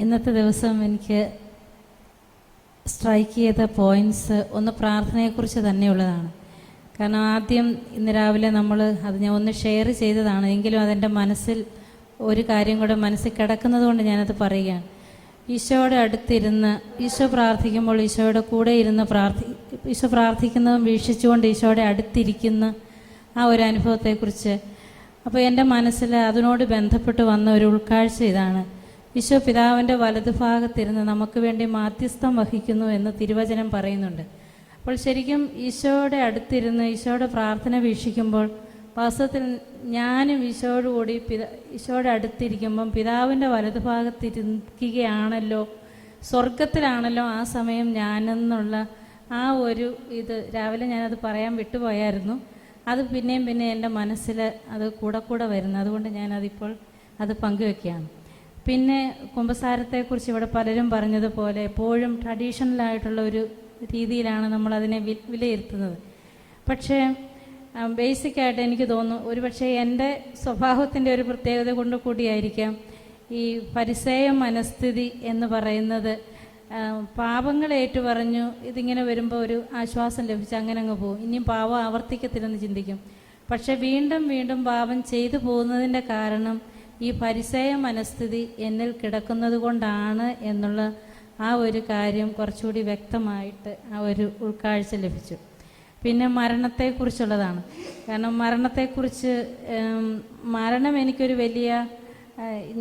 ഇന്നത്തെ ദിവസം എനിക്ക് സ്ട്രൈക്ക് ചെയ്ത പോയിൻറ്റ്സ് ഒന്ന് പ്രാർത്ഥനയെക്കുറിച്ച് തന്നെയുള്ളതാണ്. കാരണം ആദ്യം ഇന്ന് രാവിലെ അത് ഞാൻ ഒന്ന് ഷെയർ ചെയ്തതാണ്, എങ്കിലും അതെൻ്റെ മനസ്സിൽ ഒരു കാര്യം കൂടെ മനസ്സിൽ കിടക്കുന്നത് കൊണ്ട് ഞാനത് പറയുകയാണ്. ഈശോയുടെ അടുത്തിരുന്ന് ഈശോ പ്രാർത്ഥിക്കുമ്പോൾ ഈശോയുടെ കൂടെ ഇരുന്ന് ഈശോ പ്രാർത്ഥിക്കുന്നതും വീക്ഷിച്ചുകൊണ്ട് ഈശോയുടെ അടുത്തിരിക്കുന്ന ആ ഒരു അനുഭവത്തെക്കുറിച്ച് അപ്പോൾ എൻ്റെ മനസ്സിൽ അതിനോട് ബന്ധപ്പെട്ട് വന്ന ഒരു ഉൾക്കാഴ്ച ഇതാണ്. ഈശോ പിതാവിൻ്റെ വലതുഭാഗത്തിരുന്ന് നമുക്ക് വേണ്ടി മാധ്യസ്ഥം വഹിക്കുന്നു എന്ന് തിരുവചനം പറയുന്നുണ്ട്. അപ്പോൾ ശരിക്കും ഈശോയുടെ അടുത്തിരുന്ന് ഈശോയുടെ പ്രാർത്ഥന വീക്ഷിക്കുമ്പോൾ വാസ്തവത്തിൽ ഞാനും ഈശോയോടുകൂടി ഈശോയുടെ അടുത്തിരിക്കുമ്പം പിതാവിൻ്റെ വലതുഭാഗത്തിരിക്കുകയാണല്ലോ, സ്വർഗത്തിലാണല്ലോ ആ സമയം ഞാനെന്നുള്ള ആ ഒരു രാവിലെ ഞാനത് പറയാൻ വിട്ടുപോയായിരുന്നു. അത് പിന്നെയും എൻ്റെ മനസ്സിൽ അത് കൂടെ വരുന്നു. അതുകൊണ്ട് ഞാനതിപ്പോൾ അത് പങ്കുവെക്കുകയാണ്. പിന്നെ കുമ്പസാരത്തെക്കുറിച്ച് ഇവിടെ പലരും പറഞ്ഞതുപോലെ എപ്പോഴും ട്രഡീഷണലായിട്ടുള്ള ഒരു രീതിയിലാണ് നമ്മളതിനെ വിലയിരുത്തുന്നത്. പക്ഷേ ബേസിക്കായിട്ട് എനിക്ക് തോന്നുന്നു ഒരുപക്ഷെ എൻ്റെ സ്വഭാവത്തിൻ്റെ ഒരു പ്രത്യേകത കൊണ്ട് കൂടിയായിരിക്കാം ഈ പരിസേയ മനസ്ഥിതി എന്ന് പറയുന്നത്. പാപങ്ങൾ ഏറ്റുപറഞ്ഞു ഇതിങ്ങനെ വരുമ്പോൾ ഒരു ആശ്വാസം ലഭിച്ച് അങ്ങനെ അങ്ങ് പോകും, ഇനിയും പാപം ആവർത്തിക്കത്തില്ലെന്ന് ചിന്തിക്കും. പക്ഷെ വീണ്ടും പാപം ചെയ്തു പോകുന്നതിൻ്റെ കാരണം ഈ പരിസേയ മനസ്ഥിതി എന്നിൽ കിടക്കുന്നത് കൊണ്ടാണ് എന്നുള്ള ആ ഒരു കാര്യം കുറച്ചുകൂടി വ്യക്തമായിട്ട് ആ ഒരു ഉൾക്കാഴ്ച ലഭിച്ചു. പിന്നെ മരണത്തെക്കുറിച്ചുള്ളതാണ്. കാരണം മരണം എനിക്കൊരു വലിയ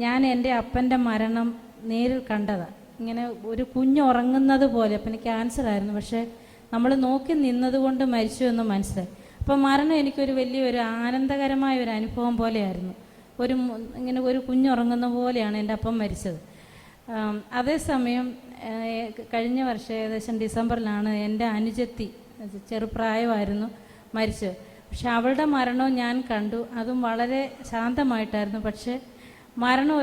ഞാൻ എൻ്റെ അപ്പൻ്റെ മരണം നേരിൽ കണ്ടതാണ്. ഇങ്ങനെ ഒരു കുഞ്ഞുറങ്ങുന്നത് പോലെ. അപ്പം എനിക്ക് ക്യാൻസറായിരുന്നു, പക്ഷേ നമ്മൾ നോക്കി നിന്നതുകൊണ്ട് മരിച്ചു എന്ന് മനസ്സിലായി. അപ്പം മരണം എനിക്കൊരു വലിയൊരു ആനന്ദകരമായ ഒരു അനുഭവം പോലെയായിരുന്നു. ഇങ്ങനെ ഒരു കുഞ്ഞുറങ്ങുന്ന പോലെയാണ് എൻ്റെ അപ്പം മരിച്ചത്. അതേസമയം കഴിഞ്ഞ വർഷം ഏകദേശം ഡിസംബറിലാണ് എൻ്റെ അനുജത്തി, ചെറുപ്രായമായിരുന്നു, മരിച്ചത്. പക്ഷെ അവളുടെ മരണവും ഞാൻ കണ്ടു. അതും വളരെ ശാന്തമായിട്ടായിരുന്നു. പക്ഷേ മരണം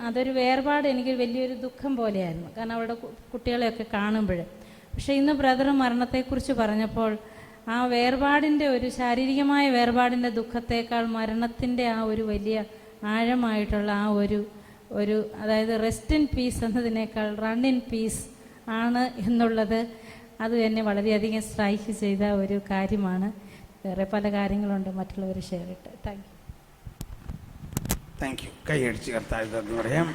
അതൊരു വേർപാട് എനിക്ക് വലിയൊരു ദുഃഖം പോലെയായിരുന്നു, കാരണം അവളുടെ കുട്ടികളെയൊക്കെ കാണുമ്പോൾ. പക്ഷേ ഇന്ന് ബ്രദർ മരണത്തെക്കുറിച്ച് പറഞ്ഞപ്പോൾ ആ വേർപാടിൻ്റെ ഒരു ശാരീരികമായ വേർപാടിൻ്റെ ദുഃഖത്തേക്കാൾ മരണത്തിൻ്റെ ആ ഒരു വലിയ ആഴമായിട്ടുള്ള ആ ഒരു അതായത് റെസ്റ്റ് ഇൻ പീസ് എന്നതിനേക്കാൾ റൺ ഇൻ പീസ് ആണ് എന്നുള്ളത് അത് എന്നെ വളരെയധികം സ്ട്രൈക്ക് ചെയ്ത ഒരു കാര്യമാണ്. വേറെ പല കാര്യങ്ങളുണ്ട് മറ്റുള്ളവർ ഷെയർ ഇട്ട്. Thank you. കൈയടിച്ച് കർത്താവ് എന്ന് പറയാം.